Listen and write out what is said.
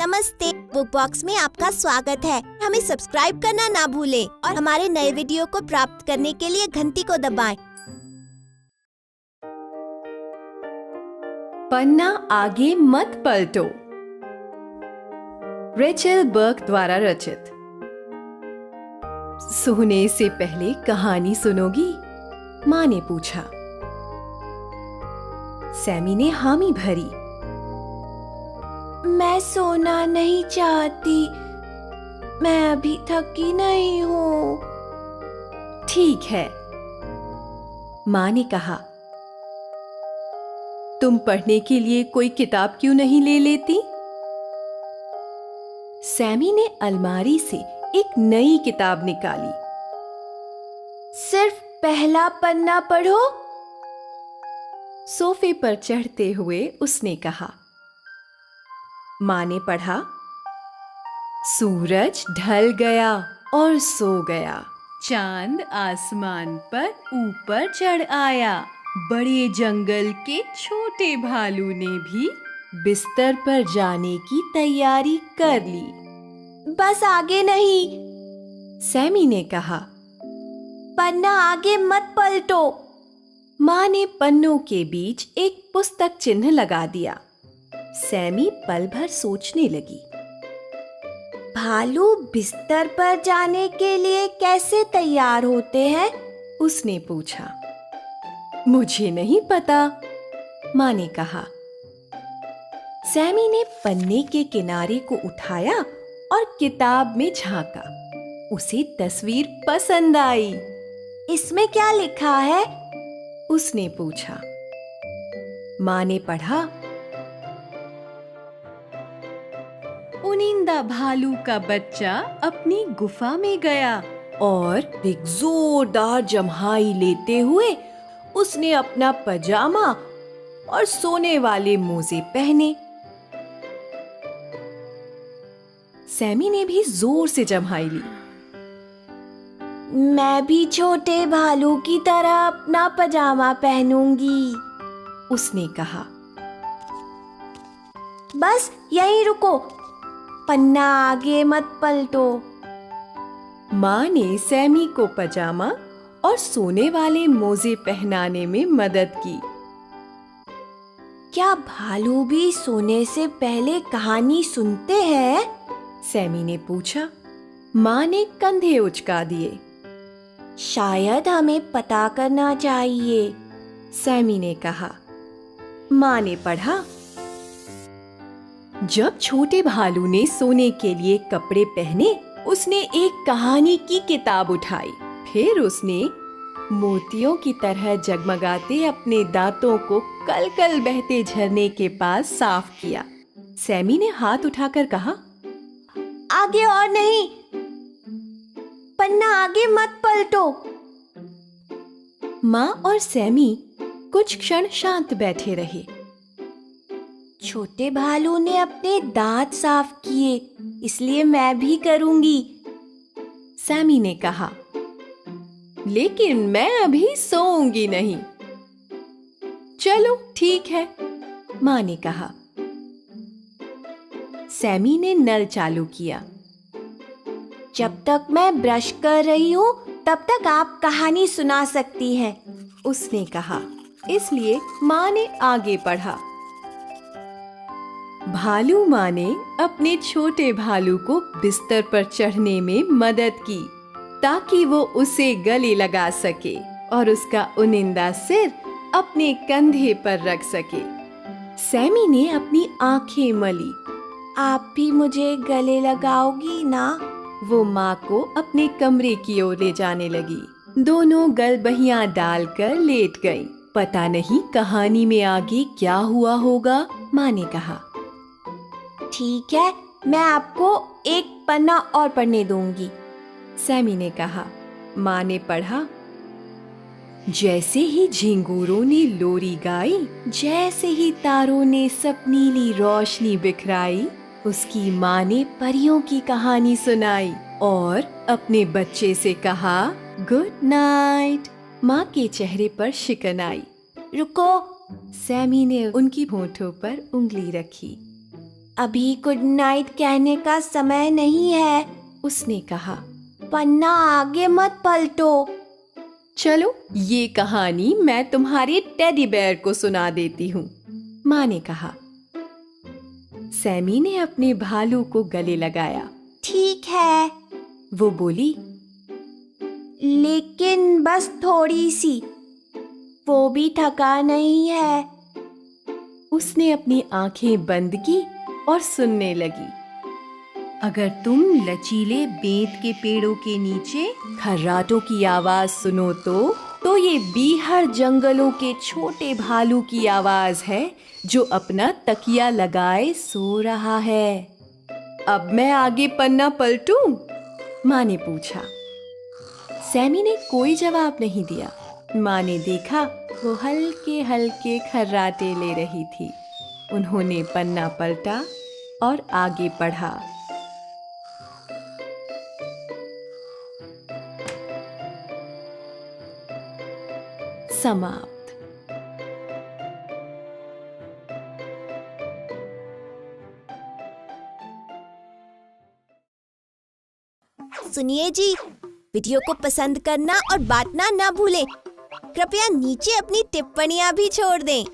नमस्ते, book box में आपका स्वागत है। हमें सब्सक्राइब करना ना भूलें और हमारे नए वीडियो को प्राप्त करने के लिए घंटी को दबाएं। पन्ना आगे मत पलटो। रेचल बर्क द्वारा रचित। सोने से पहले कहानी सुनोगी? माँ ने पूछा। सैमी ने हामी भरी। मैं सोना नहीं चाहती, मैं अभी थकी नहीं हूँ। ठीक है, माँ ने कहा। तुम पढ़ने के लिए कोई किताब क्यों नहीं ले लेती? सैमी ने अलमारी से एक नई किताब निकाली। सिर्फ पहला पन्ना पढ़ो। सोफे पर चढ़ते हुए उसने कहा। माँ ने पढ़ा। सूरज ढल गया और सो गया। चांद आसमान पर ऊपर चढ़ आया। बड़े जंगल के छोटे भालू ने भी बिस्तर पर जाने की तैयारी कर ली। बस आगे नहीं, सैमी ने कहा। पन्ना आगे मत पलटो। माँ ने पन्नों के बीच एक पुस्तक चिन्ह लगा दिया। सैमी पल भर सोचने लगी। भालू बिस्तर पर जाने के लिए कैसे तैयार होते हैं? उसने पूछा। मुझे नहीं पता, माँ ने कहा। सैमी ने पन्ने के किनारे को उठाया और किताब में झांका। उसे तस्वीर पसंद आई। इसमें क्या लिखा है? उसने पूछा। माँ ने पढ़ा। उनिंदा भालू का बच्चा अपनी गुफा में गया और एक जोरदार जम्हाई लेते हुए उसने अपना पजामा और सोने वाले मोजे पहने। सैमी ने भी जोर से जम्हाई ली। मैं भी छोटे भालू की तरह अपना पजामा पहनूंगी, उसने कहा। बस यहीं रुको, पन्ना आगे मत पलटो। माँ ने सैमी को पजामा और सोने वाले मोजे पहनाने में मदद की। क्या भालू भी सोने से पहले कहानी सुनते हैं? सैमी ने पूछा। माँ ने कंधे उचका दिए। शायद हमें पता करना चाहिए, सैमी ने कहा। माँ ने पढ़ा। जब छोटे भालू ने सोने के लिए कपड़े पहने, उसने एक कहानी की किताब उठाई। फिर उसने मोतियों की तरह जगमगाते अपने दांतों को कल-कल बहते झरने के पास साफ किया। सैमी ने हाथ उठाकर कहा। आगे और नहीं, पन्ना आगे मत पलटो। माँ और सैमी कुछ क्षण शांत बैठे रहे। छोटे भालू ने अपने दांत साफ किए, इसलिए मैं भी करूंगी, सैमी ने कहा। लेकिन मैं अभी सोऊंगी नहीं। चलो ठीक है, माँ ने कहा। सैमी ने नल चालू किया। जब तक मैं ब्रश कर रही हूँ, तब तक आप कहानी सुना सकती हैं, उसने कहा। इसलिए माँ ने आगे पढ़ा। भालू माँ ने अपने छोटे भालू को बिस्तर पर चढ़ने में मदद की ताकि वो उसे गले लगा सके और उसका उनिंदा सिर अपने कंधे पर रख सके। सैमी ने अपनी आंखें मली। आप भी मुझे गले लगाओगी ना? वो माँ को अपने कमरे की ओर ले जाने लगी। दोनों गलबहियां डालकर लेट गईं। पता नहीं कहानी में आगे क्या हुआ होगा, माँ ने कहा। ठीक है, मैं आपको एक पन्ना और पढ़ने दूंगी, सैमी ने कहा। माँ ने पढ़ा। जैसे ही झिंगूरों ने लोरी गाई, जैसे ही तारों ने सपनीली रोशनी बिखराई, उसकी माँ ने परियों की कहानी सुनाई और अपने बच्चे से कहा गुड नाइट। माँ के चेहरे पर शिकन आई। रुको, सैमी ने उनकी होठों पर उंगली रखी। अभी गुड नाइट कहने का समय नहीं है। उसने कहा। पन्ना आगे मत पलटो। चलो ये कहानी मैं तुम्हारे टेडी बेयर को सुना देती हूँ, माँ ने कहा। सैमी ने अपने भालू को गले लगाया। ठीक है, वो बोली, लेकिन बस थोड़ी सी, वो भी थका नहीं है। उसने अपनी आंखें बंद की और सुनने लगी। अगर तुम लचीले बेंत के पेड़ों के नीचे खर्राटों की आवाज सुनो तो ये बीहड़ जंगलों के छोटे भालू की आवाज है जो अपना तकिया लगाए सो रहा है। अब मैं आगे पन्ना पलटूं? माँ ने पूछा। सैमी ने कोई जवाब नहीं दिया। माँ ने देखा वो हल्के हल्के खर्राटे ले रही थी। उन्होंने पन्ना पलटा और आगे पढ़ा। समाप्त। सुनिए जी, वीडियो को पसंद करना और बांटना ना भूलें। कृपया नीचे अपनी टिप्पणियां भी छोड़ दें।